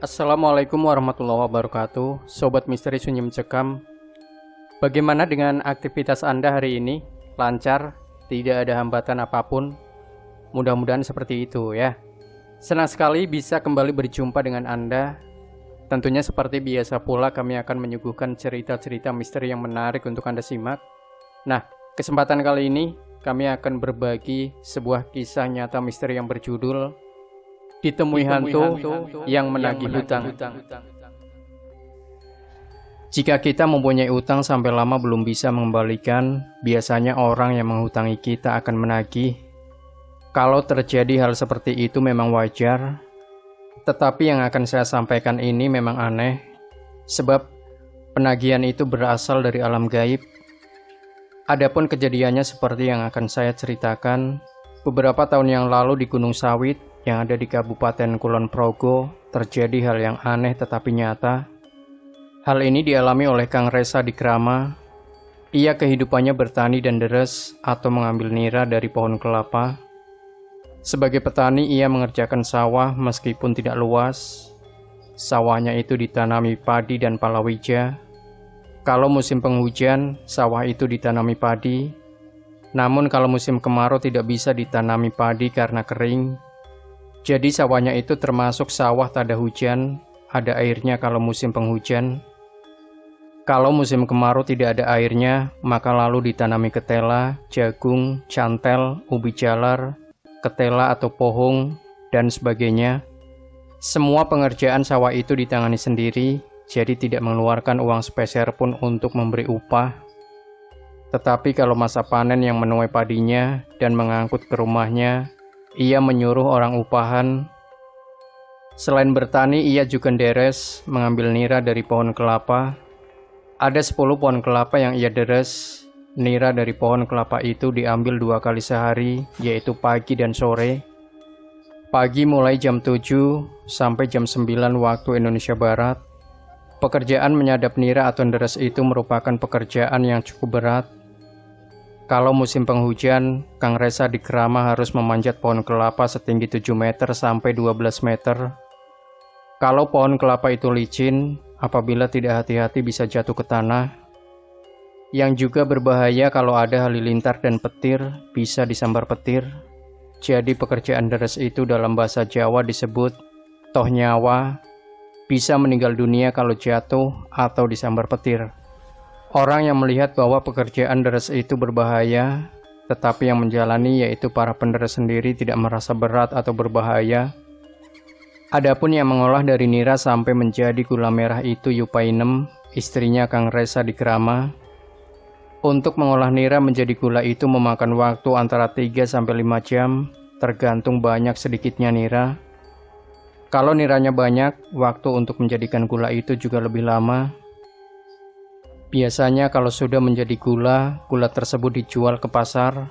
Assalamualaikum warahmatullahi wabarakatuh, Sobat Misteri Sunyi Mencekam. Bagaimana dengan aktivitas Anda hari ini? Lancar? Tidak ada hambatan apapun? Mudah-mudahan seperti itu ya. Senang sekali bisa kembali berjumpa dengan Anda. Tentunya seperti biasa pula kami akan menyuguhkan cerita-cerita misteri yang menarik untuk Anda simak. Nah, kesempatan kali ini kami akan berbagi sebuah kisah nyata misteri yang berjudul Ditemui hantu yang menagih hutang. Jika kita mempunyai utang sampai lama belum bisa mengembalikan, biasanya orang yang menghutangi kita akan menagih. Kalau terjadi hal seperti itu memang wajar, tetapi yang akan saya sampaikan ini memang aneh, sebab penagihan itu berasal dari alam gaib. Adapun kejadiannya seperti yang akan saya ceritakan, beberapa tahun yang lalu di Gunung Sawit yang ada di Kabupaten Kulon Progo, terjadi hal yang aneh tetapi nyata. Hal ini dialami oleh Kang Resa di Krama. Ia kehidupannya bertani dan deres atau mengambil nira dari pohon kelapa. Sebagai petani ia mengerjakan sawah meskipun tidak luas. Sawahnya itu ditanami padi dan palawija. Kalau musim penghujan, sawah itu ditanami padi. Namun kalau musim kemarau tidak bisa ditanami padi karena kering. Jadi sawahnya itu termasuk sawah tak ada hujan, ada airnya kalau musim penghujan. Kalau musim kemarau tidak ada airnya, maka lalu ditanami ketela, jagung, cantel, ubi jalar, ketela atau pohung, dan sebagainya. Semua pengerjaan sawah itu ditangani sendiri, jadi tidak mengeluarkan uang sepeser pun untuk memberi upah. Tetapi kalau masa panen yang menuai padinya dan mengangkut ke rumahnya, ia menyuruh orang upahan. Selain bertani, ia juga deres, mengambil nira dari pohon kelapa. Ada 10 pohon kelapa yang ia deres. Nira dari pohon kelapa itu diambil 2 kali sehari, yaitu pagi dan sore. Pagi mulai jam 7 sampai jam 9 waktu Indonesia Barat. Pekerjaan menyadap nira atau deres itu merupakan pekerjaan yang cukup berat. Kalau musim penghujan, Kang Resa di Krama harus memanjat pohon kelapa setinggi 7 meter sampai 12 meter. Kalau pohon kelapa itu licin, apabila tidak hati-hati bisa jatuh ke tanah. Yang juga berbahaya kalau ada halilintar dan petir, bisa disambar petir. Jadi pekerjaan deres itu dalam bahasa Jawa disebut toh nyawa, bisa meninggal dunia kalau jatuh atau disambar petir. Orang yang melihat bahwa pekerjaan deres itu berbahaya, tetapi yang menjalani yaitu para penderes sendiri tidak merasa berat atau berbahaya. Adapun yang mengolah dari nira sampai menjadi gula merah itu Yupainem, istrinya Kang Resa di Krama. Untuk mengolah nira menjadi gula itu memakan waktu antara 3-5 jam, tergantung banyak sedikitnya nira. Kalau niranya banyak, waktu untuk menjadikan gula itu juga lebih lama. Biasanya kalau sudah menjadi gula tersebut dijual ke pasar.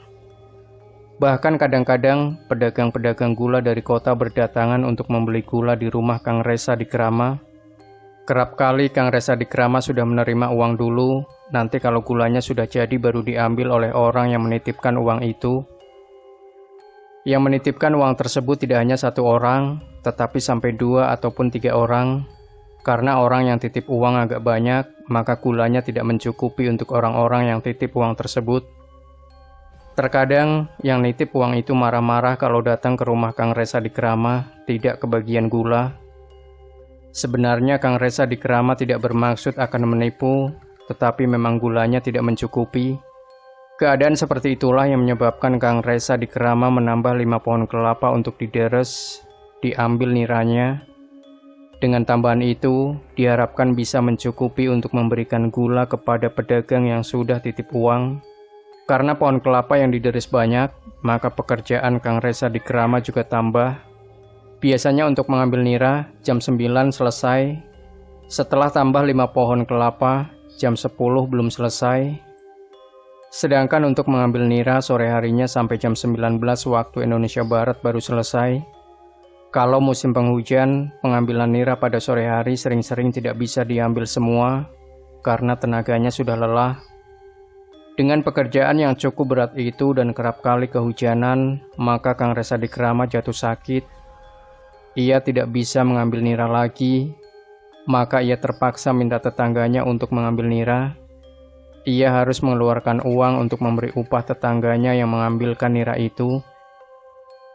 Bahkan kadang-kadang pedagang-pedagang gula dari kota berdatangan untuk membeli gula di rumah Kang Resa di Krama. Kerap kali Kang Resa di Krama sudah menerima uang dulu, nanti kalau gulanya sudah jadi baru diambil oleh orang yang menitipkan uang itu. Yang menitipkan uang tersebut tidak hanya 1 orang, tetapi sampai 2 ataupun 3 orang. Karena orang yang titip uang agak banyak, maka gulanya tidak mencukupi untuk orang-orang yang titip uang tersebut. Terkadang yang nitip uang itu marah-marah kalau datang ke rumah Kang Resa di Krama tidak kebagian gula. Sebenarnya Kang Resa di Krama tidak bermaksud akan menipu, tetapi memang gulanya tidak mencukupi. Keadaan seperti itulah yang menyebabkan Kang Resa di Krama menambah 5 pohon kelapa untuk dideres, diambil niranya. Dengan tambahan itu, diharapkan bisa mencukupi untuk memberikan gula kepada pedagang yang sudah titip uang. Karena pohon kelapa yang dideres banyak, maka pekerjaan Kang Resa di Krama juga tambah. Biasanya untuk mengambil nira, jam 9 selesai. Setelah tambah 5 pohon kelapa, jam 10 belum selesai. Sedangkan untuk mengambil nira sore harinya sampai jam 19 waktu Indonesia Barat baru selesai. Kalau musim penghujan, pengambilan nira pada sore hari sering-sering tidak bisa diambil semua karena tenaganya sudah lelah. Dengan pekerjaan yang cukup berat itu dan kerap kali kehujanan, maka Kang Resa di Krama jatuh sakit. ia tidak bisa mengambil nira lagi, maka ia terpaksa minta tetangganya untuk mengambil nira. Ia harus mengeluarkan uang untuk memberi upah tetangganya yang mengambilkan nira itu.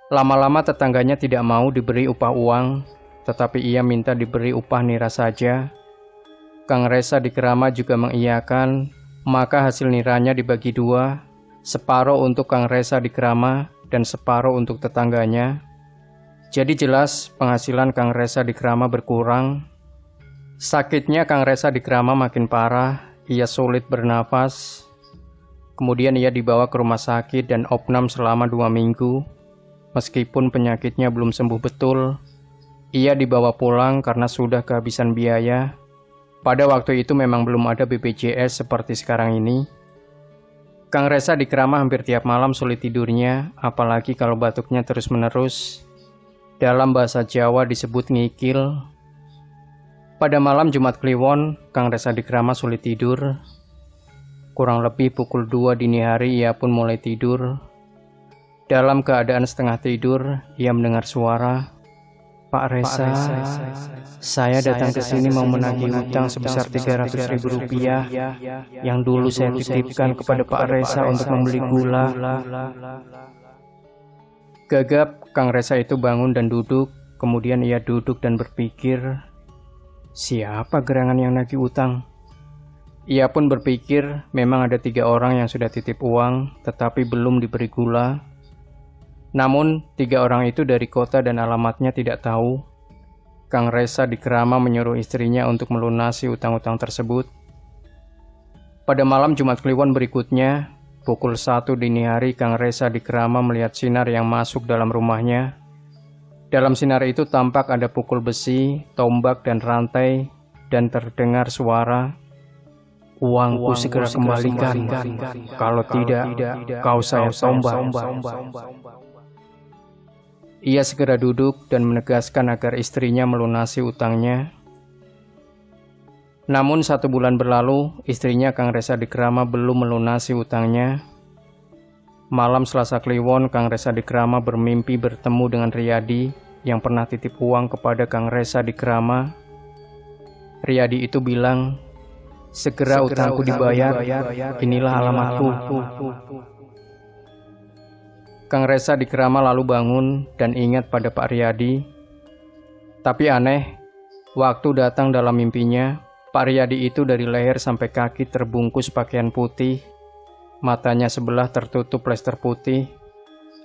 Lama-lama tetangganya tidak mau diberi upah uang, tetapi ia minta diberi upah nira saja. Kang Resa di Kerama juga mengiyakan, maka hasil niranya dibagi dua, separuh untuk Kang Resa di Kerama dan separuh untuk tetangganya. Jadi jelas penghasilan Kang Resa di Kerama berkurang. Sakitnya Kang Resa di Kerama makin parah, ia sulit bernafas. Kemudian ia dibawa ke rumah sakit dan opnam selama 2 minggu. Meskipun penyakitnya belum sembuh betul, ia dibawa pulang karena sudah kehabisan biaya. Pada waktu itu memang belum ada BPJS seperti sekarang ini. Kang Resa di Kerama hampir tiap malam sulit tidurnya, apalagi kalau batuknya terus-menerus. Dalam bahasa Jawa disebut ngikil. Pada malam Jumat Kliwon, Kang Resa di Kerama sulit tidur. Kurang lebih pukul 2 dini hari ia pun mulai tidur. Dalam keadaan setengah tidur, ia mendengar suara, "Pak Resa, saya datang ke sini mau menagih utang sebesar Rp300.000 yang dulu saya titipkan kepada Pak Resa untuk membeli gula." Gagap, Kang Resa itu bangun dan duduk. Kemudian ia duduk dan berpikir, siapa gerangan yang nagih utang? Ia pun berpikir memang ada 3 orang yang sudah titip uang tetapi belum diberi gula. Namun 3 orang itu dari kota dan alamatnya tidak tahu. Kang Resa di Kerama menyuruh istrinya untuk melunasi utang-utang tersebut. Pada malam Jumat Kliwon berikutnya, pukul 1 dini hari, Kang Resa di Kerama melihat sinar yang masuk dalam rumahnya. Dalam sinar itu tampak ada pukul besi, tombak, dan rantai, dan terdengar suara, "Uangku segera kembalikan, kalau tidak, kau saya tombak." Ia segera duduk dan menegaskan agar istrinya melunasi utangnya. Namun 1 bulan berlalu, istrinya Kang Resa di Kerama belum melunasi utangnya. Malam Selasa Kliwon, Kang Resa di Kerama bermimpi bertemu dengan Riyadi yang pernah titip uang kepada Kang Resa di Kerama. Riyadi itu bilang, segera utangku dibayar, inilah alamatku." Kang Resa di Kerama lalu bangun dan ingat pada Pak Riyadi. Tapi aneh, waktu datang dalam mimpinya, Pak Riyadi itu dari leher sampai kaki terbungkus pakaian putih, matanya sebelah tertutup plester putih,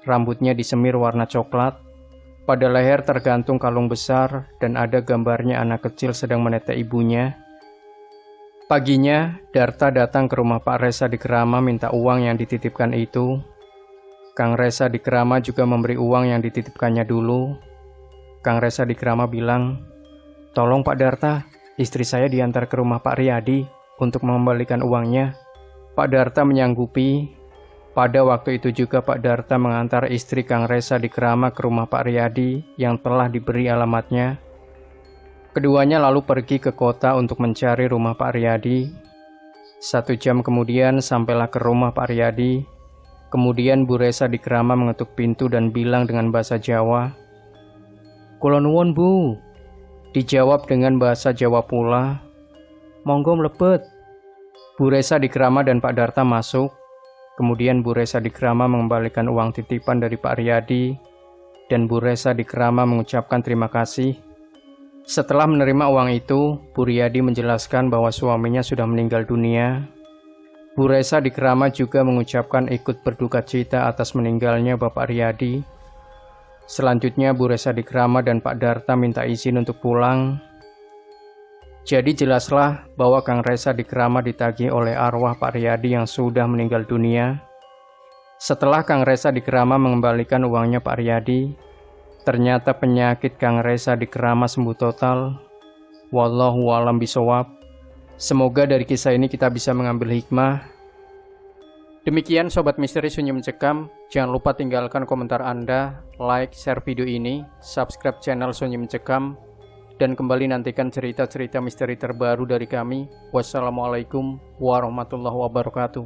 rambutnya disemir warna coklat, pada leher tergantung kalung besar dan ada gambarnya anak kecil sedang menetek ibunya. Paginya, Darta datang ke rumah Pak Resa di Kerama minta uang yang dititipkan itu. Kang Resa di Kerama juga memberi uang yang dititipkannya dulu. Kang Resa di Kerama bilang, "Tolong Pak Darta, istri saya diantar ke rumah Pak Riyadi untuk mengembalikan uangnya." Pak Darta menyanggupi. Pada waktu itu juga Pak Darta mengantar istri Kang Resa di Kerama ke rumah Pak Riyadi yang telah diberi alamatnya. Keduanya lalu pergi ke kota untuk mencari rumah Pak Riyadi. 1 jam kemudian sampailah ke rumah Pak Riyadi. Kemudian Bu Resa di Kerama mengetuk pintu dan bilang dengan bahasa Jawa, "Kula nuwun Bu." Dijawab dengan bahasa Jawa pula, "Monggo mlebet." Bu Resa di Kerama dan Pak Darta masuk. Kemudian Bu Resa di Kerama mengembalikan uang titipan dari Pak Riyadi, dan Bu Resa di Kerama mengucapkan terima kasih. Setelah menerima uang itu, Bu Riyadi menjelaskan bahwa suaminya sudah meninggal dunia. Bu Resa di Kerama juga mengucapkan ikut berduka cita atas meninggalnya Bapak Riyadi. Selanjutnya Bu Resa di Kerama dan Pak Darta minta izin untuk pulang. Jadi jelaslah bahwa Kang Resa di Kerama ditagih oleh arwah Pak Riyadi yang sudah meninggal dunia. Setelah Kang Resa di Kerama mengembalikan uangnya Pak Riyadi, ternyata penyakit Kang Resa di Kerama sembuh total. Wallahu a'lam bishawab. Semoga dari kisah ini kita bisa mengambil hikmah. Demikian Sobat Misteri Sunyi Mencekam. Jangan lupa tinggalkan komentar Anda, like, share video ini, subscribe channel Sunyi Mencekam, dan kembali nantikan cerita-cerita misteri terbaru dari kami. Wassalamualaikum warahmatullahi wabarakatuh.